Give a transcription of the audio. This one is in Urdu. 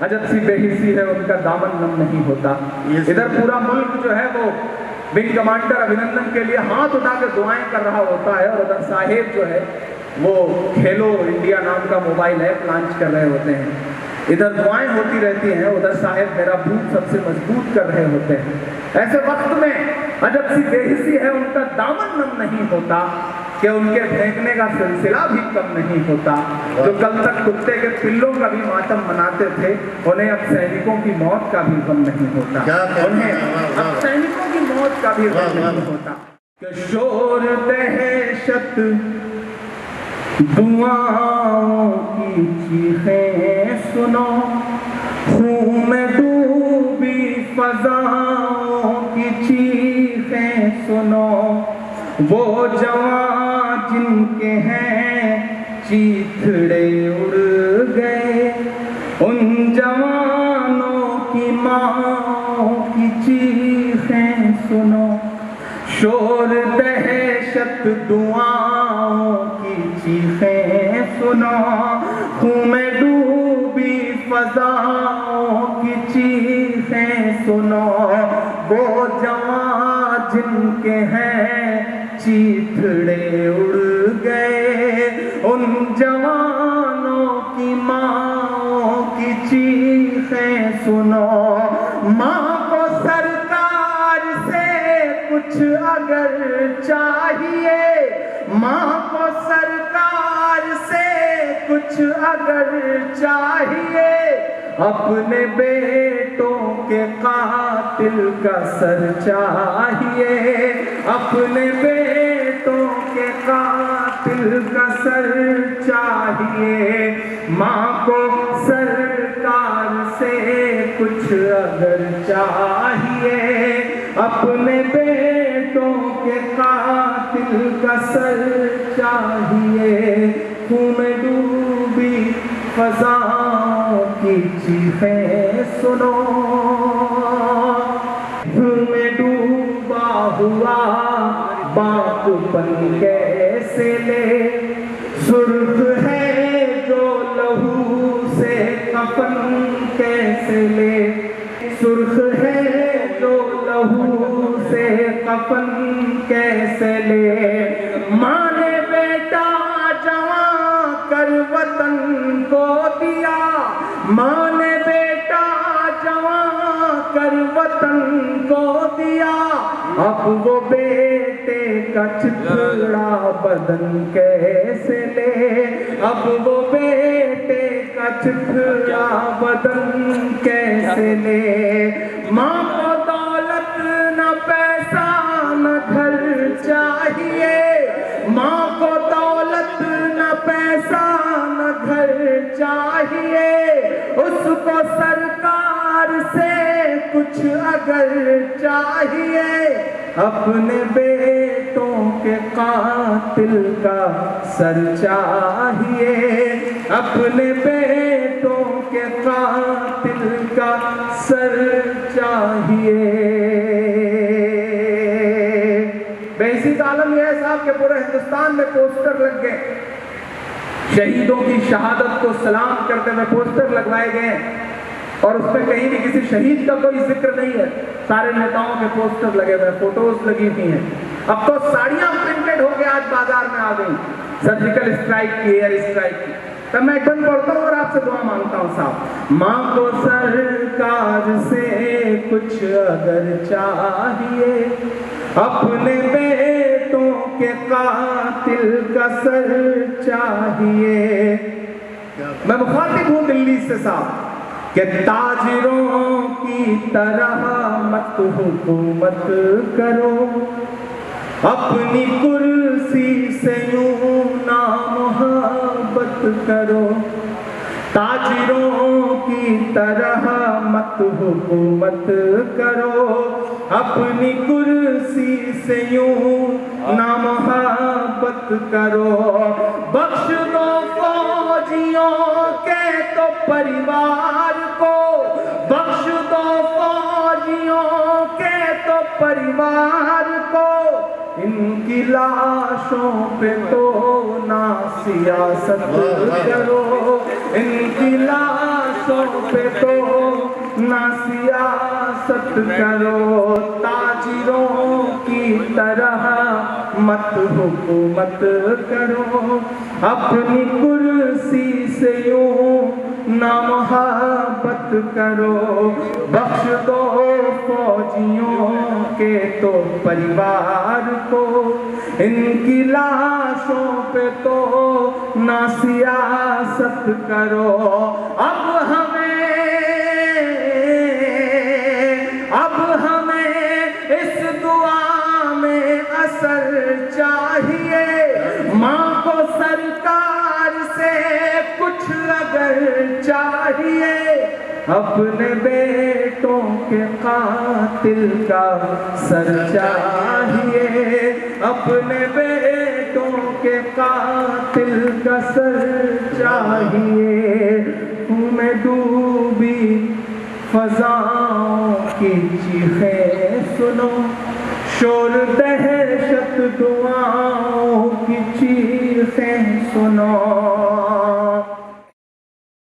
عجب سی بے حسی ہے ان کا دامن نم نہیں ہوتا. ادھر پورا ملک جو ہے وہ ونگ کمانڈر ابھینندن کے لیے ہاتھ اٹھا کے دعائیں کر رہا ہوتا ہے، اور ادھر صاحب جو ہے وہ کھیلو انڈیا نام کا موبائل ایپ لانچ کر رہے ہوتے ہیں. ادھر دعائیں ہوتی رہتی ہیں، ادھر صاحب میرا بھوت سب سے مضبوط کر رہے ہوتے ہیں. ایسے وقت میں عجب سی بے حسی ہے ان کا دامن نم نہیں ہوتا کہ ان کے پھینکنے کا سلسلہ بھی کم نہیں ہوتا. جو کل تک کتے کے پلوں کا بھی ماتم مناتے تھے، انہیں اب سینکوں کی موت کا بھی غم نہیں ہوتا. انہیں اب سینکوں کی موت کا بھی غم نہیں ہوتا. کہ شور دہشت دعاؤں کی چیخیں سنو، خون میں ڈوبی فضاؤں کی چیخیں سنو. وہ جوان جن کے ہیں چیتھڑے اڑ گئے، ان جوانوں کی ماں کی چیخیں سنو. شور دہشت دعاؤں کی چیخیں سنو، خون میں ڈوبی فضاؤں کی چیخیں سنو. وہ جوان جن کے ہیں چیتھڑے اڑ گئے، ان جوانوں کی ماں کی چیخیں سنو. ماں کو سرکار سے کچھ اگر چاہیے، ماں کو سرکار سے کچھ اگر چاہیے، اپنے بیٹوں کے قاتل کا سر چاہیے. اپنے بیٹوں کے قاتل کا سر چاہیے. ماں کو سرکار سے کچھ اگر چاہیے، اپنے بیٹوں کے قاتل کا سر چاہیے. خون میں ڈوبی فضاؤں کی چیخیں سنو، خون میں ڈوبا ہوا باپ پن کیسے لے. سرخ ہے جو لہو سے کفن کیسے لے. سرخ ہے جو لہو سے کفن کیسے لے. ماں نے بیٹا جوان کر وطن کو دیا، ماں نے بیٹا جوان کر وطن کو دیا. اب وہ بیٹے کا چتھڑا بدن کیسے لے. اب وہ بیٹے کا چتھڑا بدن کیسے لے. ماں کو دولت نہ پیسہ نہ گھر چاہیے، ماں کو دولت نہ پیسہ نہ گھر چاہیے. اس کو سرکار سے کچھ اگر چاہیے، اپنے بیٹوں کے قاتل کا سر چاہیے. اپنے بیٹوں کے قاتل کا سر چاہیے. بے حسی کا عالم یہ ہے صاحب کہ پورے ہندوستان میں پوسٹر لگ گئے، شہیدوں کی شہادت کو سلام کرتے ہوئے پوسٹر لگوائے گئے، اور اس میں کہیں بھی کسی شہید کا کوئی ذکر نہیں ہے. سارے نیتاؤں کے پوسٹر لگے ہوئے، فوٹوز لگی ہوئی ہیں. اب تو ساڑیاں پرنٹڈ ہو کے آج بازار میں آ گئی، سرجیکل اسٹرائک کی، ایئر اسٹرائک کی. تب میں ایک بند پڑھتا ہوں اور آپ سے دعا مانگتا ہوں صاحب. ماں کو سرکار سے کچھ اگر چاہیے، اپنے بیٹوں کے قاتل کا سر چاہیے. میں مخاطب ہوں دلی سے صاحب کہ تاجروں کی طرح مت حکومت کرو، اپنی کرسی سے یوں نہ محبت کرو. تاجروں کی طرح مت حکومت کرو، اپنی کرسی سے یوں نہ محبت کرو. بخش دو فوجیوں کے تو پریوار کو، بخش دو فوجیوں کے تو پریوار کو. ان کی لاشوں پہ تو نہ سیاست کرو، ان کی لاش لاشوں پہ تو نہ سیاست کرو، تاجروں کی طرح مت حکومت کرو، اپنی کرسی سے یوں نہ محبت کرو، بخش دو فوجیوں کے تو پریوار کو، ان کی لاشوں پہ تو نہ سیاست کرو۔ اب ہمیں اس دعا میں اثر چاہیے، ماں کو سرکار سے کچھ اگر چاہیے، اپنے بیٹوں کے قاتل کا سر چاہیے، اپنے بیٹوں کے قاتل کا سر چاہیے۔ میں ڈوبی فضاؤں کی چیخیں سنو، شور دہشت دعاؤں کی چیخیں سنو،